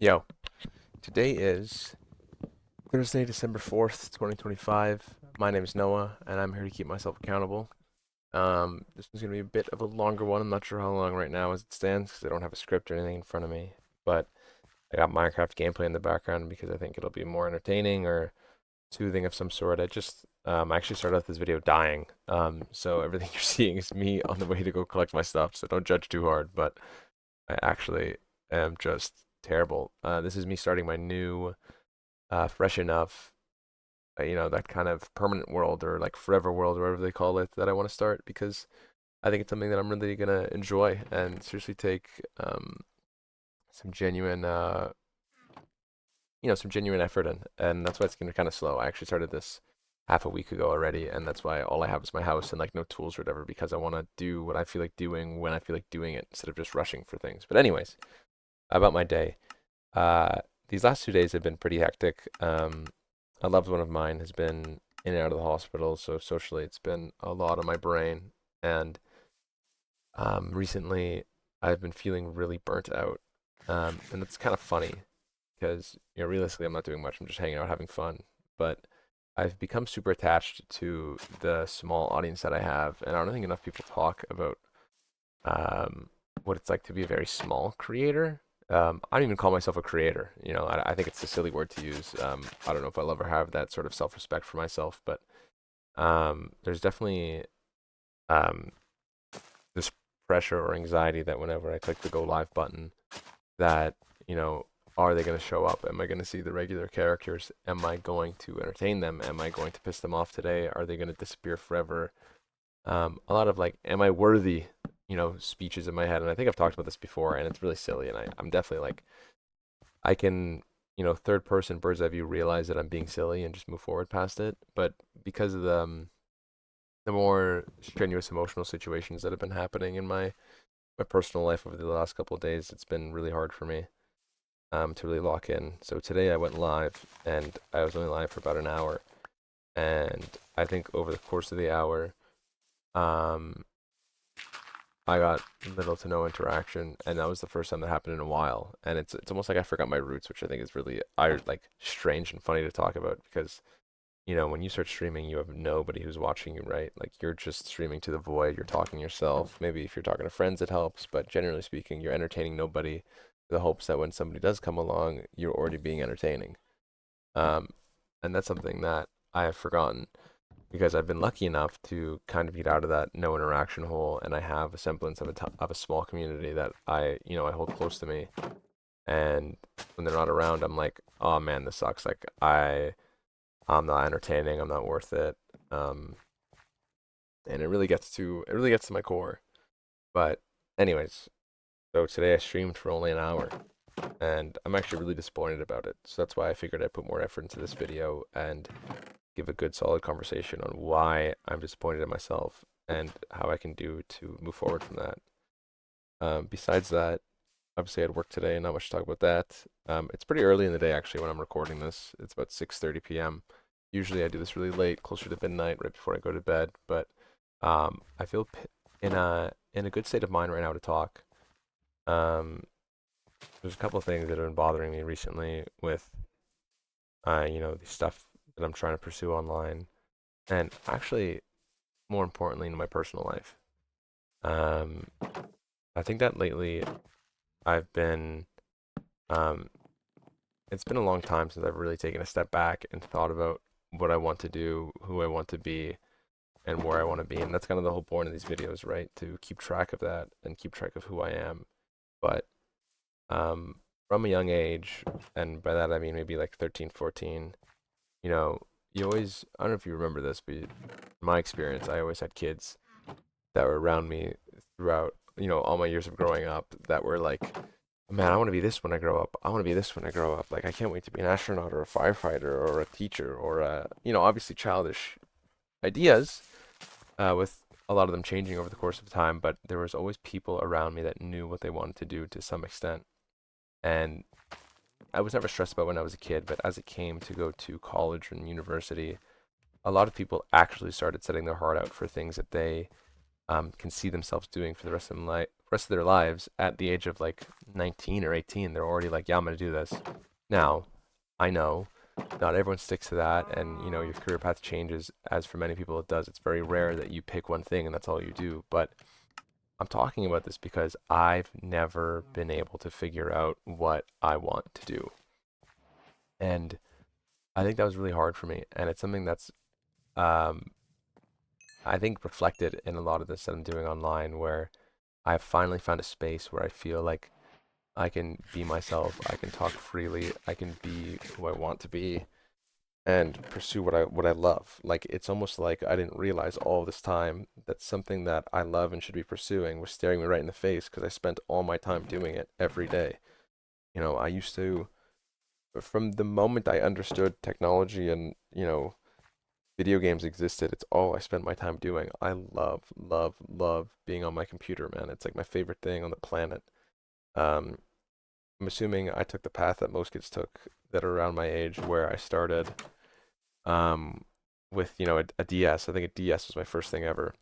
Yo, today is Thursday, December 4th, 2025. My name is Noah, and I'm here to keep myself accountable. This one's going to be a bit of a longer one. I'm not sure how long right now as it stands because I don't have a script or anything in front of me. But I got Minecraft gameplay in the background because I think it'll be more entertaining or soothing of some sort. I actually started off this video dying. So everything you're seeing is me on the way to go collect my stuff. So don't judge too hard, but I actually am just terrible. This is me starting my new fresh enough, that kind of permanent world or like forever world or whatever they call it that I want to start because I think it's something that I'm really gonna enjoy and seriously take some genuine, some genuine effort in, and that's why it's gonna be kind of slow. I actually started this half a week ago already, and that's why all I have is my house and like no tools or whatever because I want to do what I feel like doing when I feel like doing it instead of just rushing for things. But anyways, about my day. Uh, these last 2 days have been pretty hectic. A loved one of mine has been in and out of the hospital, so socially it's been a lot on my brain. And recently I've been feeling really burnt out. And it's kind of funny because, realistically I'm not doing much. I'm just hanging out, having fun. But I've become super attached to the small audience that I have, and I don't think enough people talk about um, what it's like to be a very small creator. I don't even call myself a creator. I think it's a silly word to use. I don't know if I'll ever have that sort of self-respect for myself, but there's definitely um, this pressure or anxiety that whenever I click the go live button, that, are they going to show up? Am I going to see the regular characters? Am I going to entertain them? Am I going to piss them off today? Are they going to disappear forever? A lot of like, am I worthy, speeches in my head. And I think I've talked about this before, and it's really silly. And I'm definitely like, I can, third person bird's eye view realize that I'm being silly and just move forward past it. But because of the more strenuous emotional situations that have been happening in my personal life over the last couple of days, it's been really hard for me to really lock in. So today I went live, and I was only live for about an hour. And I think over the course of the hour, um, I got little to no interaction, and that was the first time that happened in a while. And it's almost like I forgot my roots, which I think is really like strange and funny to talk about because when you start streaming, you have nobody who's watching you, right? Like you're just streaming to the void. You're talking yourself. Maybe if you're talking to friends, it helps, but generally speaking, you're entertaining nobody. The hopes that when somebody does come along, you're already being entertaining. Um, and that's something that I have forgotten because I've been lucky enough to kind of get out of that no interaction hole, and I have a semblance of a small community that I hold close to me. And when they're not around, I'm like, oh man, this sucks. Like I'm not entertaining. I'm not worth it. Um, and it really gets to my core. But anyways, so today I streamed for only an hour, and I'm actually really disappointed about it. So that's why I figured I'd put more effort into this video and give a good solid conversation on why I'm disappointed in myself and how I can do to move forward from that. Besides that, obviously I had work today, not much to talk about that. It's pretty early in the day actually when I'm recording this. It's about 6:30 p.m. Usually I do this really late, closer to midnight, right before I go to bed. But I feel in a good state of mind right now to talk. Um, there's a couple of things that have been bothering me recently with the stuff that I'm trying to pursue online, and actually more importantly in my personal life. Um, I think that lately I've been, um, it's been a long time since I've really taken a step back and thought about what I want to do, who I want to be, and where I want to be. And that's kind of the whole point of these videos, right? To keep track of that and keep track of who I am. But um, from a young age, and by that I mean maybe like 13, 14, you know, you always, I don't know if you remember this, but in my experience, I always had kids that were around me throughout, all my years of growing up that were like, man, I want to be this when I grow up. I want to be this when I grow up. Like, I can't wait to be an astronaut or a firefighter or a teacher or, obviously childish ideas, with a lot of them changing over the course of time. But there was always people around me that knew what they wanted to do to some extent. And I was never stressed about when I was a kid, but as it came to go to college and university, a lot of people actually started setting their heart out for things that they can see themselves doing for the rest of rest of their lives at the age of like 19 or 18, they're already like, yeah, I'm gonna do this. Now, I know not everyone sticks to that, and your career path changes. As for many people, it does. It's very rare that you pick one thing and that's all you do. But I'm talking about this because I've never been able to figure out what I want to do, and I think that was really hard for me. And it's something that's um, I think reflected in a lot of this that I'm doing online, where I've finally found a space where I feel like I can be myself, I can talk freely, I can be who I want to be, and pursue what I love. Like it's almost like I didn't realize all this time that something that I love and should be pursuing was staring me right in the face because I spent all my time doing it every day. I used to, from the moment I understood technology and video games existed, it's all I spent my time doing. I love, love, love being on my computer, man. It's like my favorite thing on the planet. Um, I'm assuming I took the path that most kids took that are around my age, where I started um, with a DS. I think a DS was my first thing ever.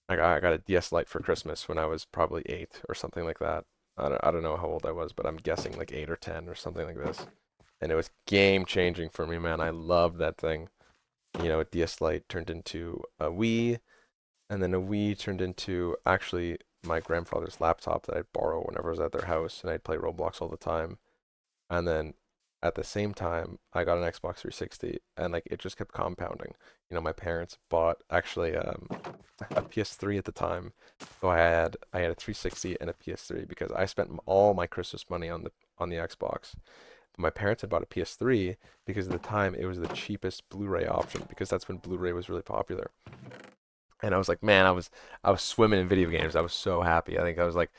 I got a DS Lite for Christmas when I was probably 8 or something like that. I don't know how old I was, but I'm guessing like 8 or 10 or something like this. And it was game changing for me, man. I loved that thing. A DS Lite turned into a Wii, and then a Wii turned into actually my grandfather's laptop that I'd borrow whenever I was at their house, and I'd play Roblox all the time. And then at the same time, I got an Xbox 360, and like it just kept compounding. My parents bought actually a PS3 at the time, so I had a 360 and a PS3 because I spent all my Christmas money on the Xbox. But my parents had bought a PS3 because at the time it was the cheapest Blu-ray option because that's when Blu-ray was really popular. And I was like, man, I was swimming in video games. I was so happy. I think I was like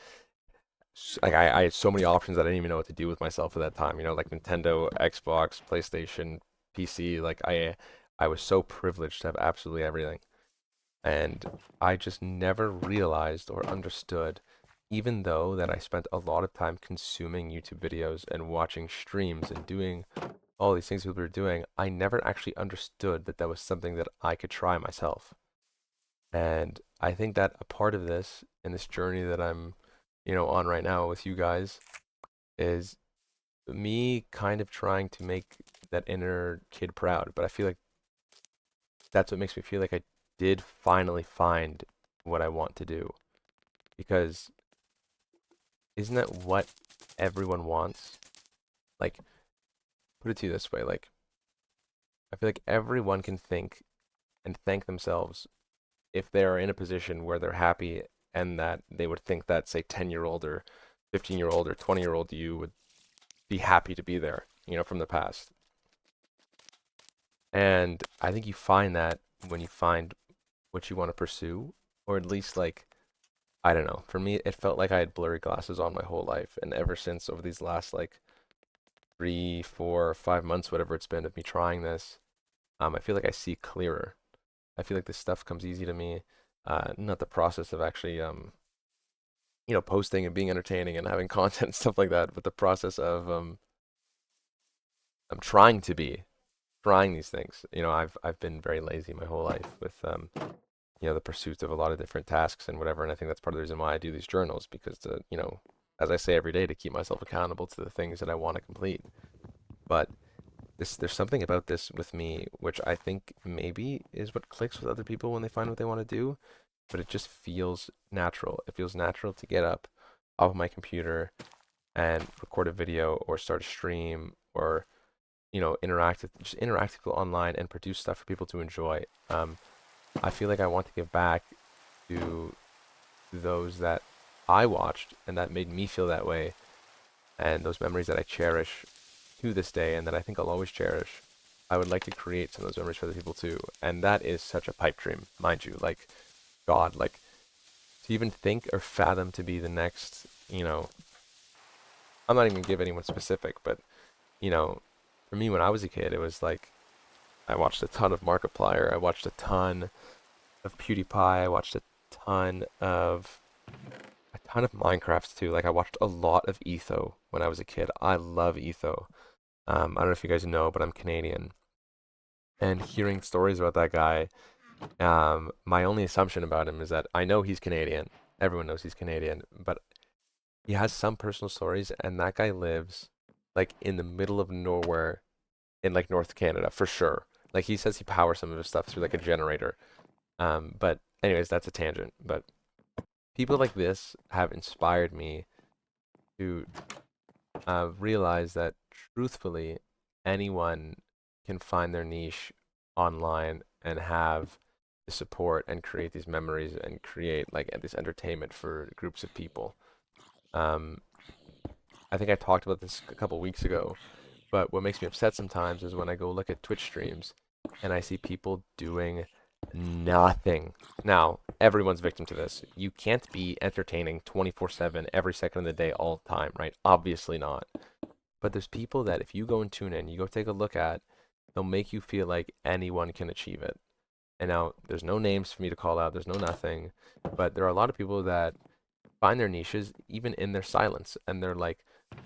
I had so many options that I didn't even know what to do with myself at that time. Like Nintendo, Xbox, PlayStation, PC. Like I was so privileged to have absolutely everything. And I just never realized or understood, even though that I spent a lot of time consuming YouTube videos and watching streams and doing all these things people were doing, I never actually understood that that was something that I could try myself. And I think that a part of this in this journey that I'm, on right now with you guys is me kind of trying to make that inner kid proud. But I feel like that's what makes me feel like I did finally find what I want to do. Because isn't that what everyone wants? Like, put it to you this way, like, I feel like everyone can think and thank themselves if they are in a position where they're happy and that they would think that, say, 10-year-old or 15-year-old or 20-year-old you would be happy to be there, from the past. And I think you find that when you find what you want to pursue, or at least like, I don't know. For me, it felt like I had blurry glasses on my whole life, and ever since over these last like 3, 4, 5 months, whatever it's been of me trying this, I feel like I see clearer. I feel like this stuff comes easy to me. Not the process of actually, posting and being entertaining and having content and stuff like that, but the process of I'm trying these things. I've been very lazy my whole life with the pursuit of a lot of different tasks and whatever. And I think that's part of the reason why I do these journals because as I say every day, to keep myself accountable to the things that I want to complete. But there's something about this with me which I think maybe is what clicks with other people when they find what they want to do. But it just feels natural. It feels natural to get up off my computer and record a video or start a stream or interact with people online and produce stuff for people to enjoy. I feel like I want to give back to those that I watched and that made me feel that way, and those memories that I cherish to this day and that I think I'll always cherish. I would like to create some of those memories for other people too, and that is such a pipe dream, mind you. Like, God, like to even think or fathom to be the next, I'm not even gonna give anyone specific, but you know, for me when I was a kid, it was like I watched a ton of Markiplier, I watched a ton of PewDiePie, I watched a ton of Minecraft too. Like I watched a lot of Etho when I was a kid. I love Etho. I don't know if you guys know, but I'm Canadian. And hearing stories about that guy, my only assumption about him is that I know he's Canadian. Everyone knows he's Canadian, but he has some personal stories, and that guy lives like in the middle of nowhere in like North Canada for sure. Like he says he powers some of his stuff through like a generator. But anyways, that's a tangent. But people like this have inspired me to realize that truthfully, anyone can find their niche online and have the support and create these memories and create like this entertainment for groups of people. Um, I think I talked about this a couple weeks ago, but what makes me upset sometimes is when I go look at Twitch streams and I see people doing nothing. Now, everyone's victim to this. You can't be entertaining 24/7 every second of the day all the time, right? Obviously not. But there's people that if you go and tune in, you go take a look at, they'll make you feel like anyone can achieve it. And now there's no names for me to call out, there's no nothing, but there are a lot of people that find their niches even in their silence and their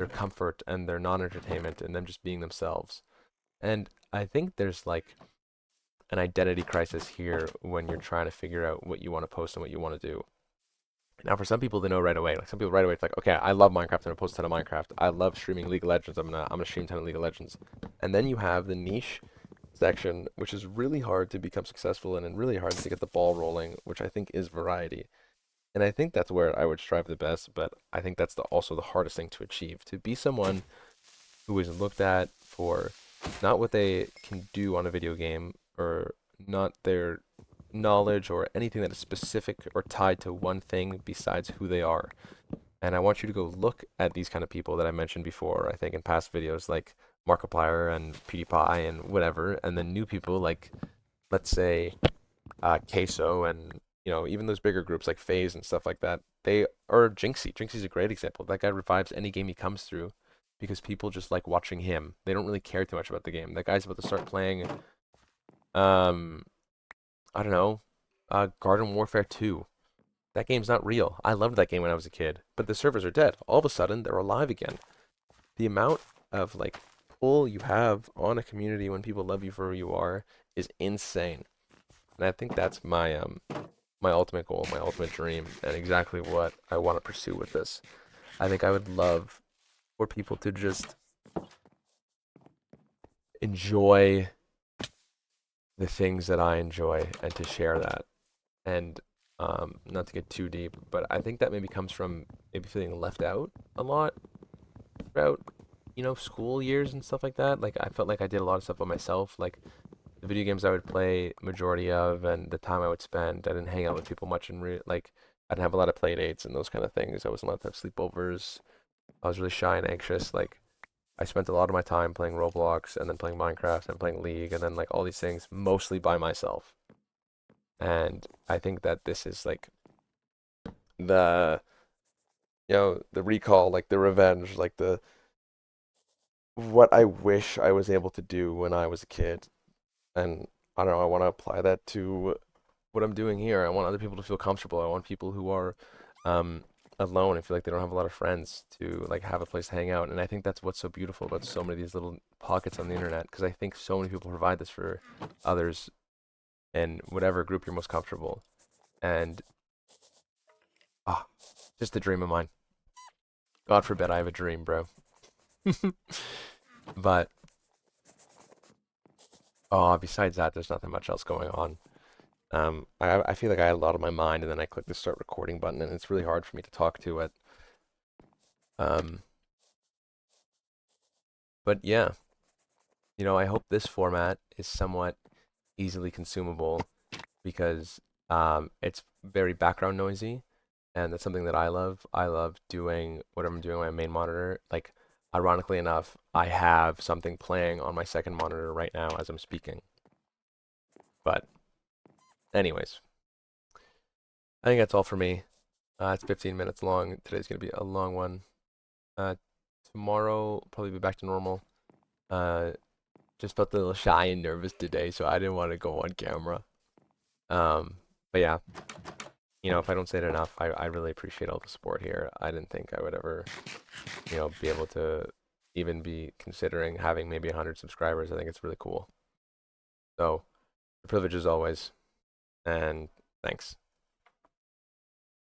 comfort and their non-entertainment and them just being themselves. And I think there's like an identity crisis here when you're trying to figure out what you want to post and what you want to do. Now, for some people, they know right away. Like some people right away, it's like, okay, I love Minecraft. I'm gonna post a ton of Minecraft. I love streaming League of Legends. I'm gonna stream a ton of League of Legends. And then you have the niche section, which is really hard to become successful in and really hard to get the ball rolling, which I think is variety. And I think that's where I would strive the best, but I think that's also the hardest thing to achieve. To be someone who is looked at for not what they can do on a video game or not their knowledge or anything that is specific or tied to one thing besides who they are. And I want you to go look at these kind of people that I mentioned before, I think in past videos, like Markiplier and PewDiePie and whatever, and then new people like, let's say, Queso and even those bigger groups like FaZe and stuff like that. They are Jynxzi. Jynxzi's a great example. That guy revives any game he comes through because people just like watching him. They don't really care too much about the game. That guy's about to start playing. Um, I don't know, Garden Warfare 2. That game's not real. I loved that game when I was a kid, but the servers are dead. All of a sudden, they're alive again. The amount of like pull you have on a community when people love you for who you are is insane. And I think that's my ultimate goal, my ultimate dream, and exactly what I want to pursue with this. I think I would love for people to just enjoy the things that I enjoy and to share that. And not to get too deep, but I think that maybe comes from maybe feeling left out a lot throughout, school years and stuff like that. Like I felt like I did a lot of stuff by myself. Like the video games I would play majority of and the time I would spend, I didn't hang out with people much and like I didn't have a lot of play dates and those kind of things. I wasn't allowed to have sleepovers. I was really shy and anxious. Like I spent a lot of my time playing Roblox and then playing Minecraft and playing League and then like all these things mostly by myself. And I think that this is like the the recall, like the revenge, like the what I wish I was able to do when I was a kid. And I don't know, I want to apply that to what I'm doing here. I want other people to feel comfortable. I want people who are um, alone and feel like they don't have a lot of friends to like have a place to hang out. And I think that's what's so beautiful about so many of these little pockets on the internet, because I think so many people provide this for others in whatever group you're most comfortable. And ah, just a dream of mine. God forbid I have a dream, bro. But besides that, there's nothing much else going on. I feel like I had a lot on my mind, and then I click the start recording button, and it's really hard for me to talk to it. Um, but yeah, I hope this format is somewhat easily consumable because it's very background noisy, and that's something that I love. I love doing what I'm doing on my main monitor. Like, ironically enough, I have something playing on my second monitor right now as I'm speaking. But anyways, I think that's all for me. It's 15 minutes long. Today's gonna be a long one. Uh, Tomorrow probably be back to normal. Uh, just felt a little shy and nervous today, so I didn't want to go on camera. Um, but yeah, if I don't say it enough, I really appreciate all the support here. I didn't think I would ever, be able to even be considering having maybe 100 subscribers. I think it's really cool. So, the privilege as always, and thanks.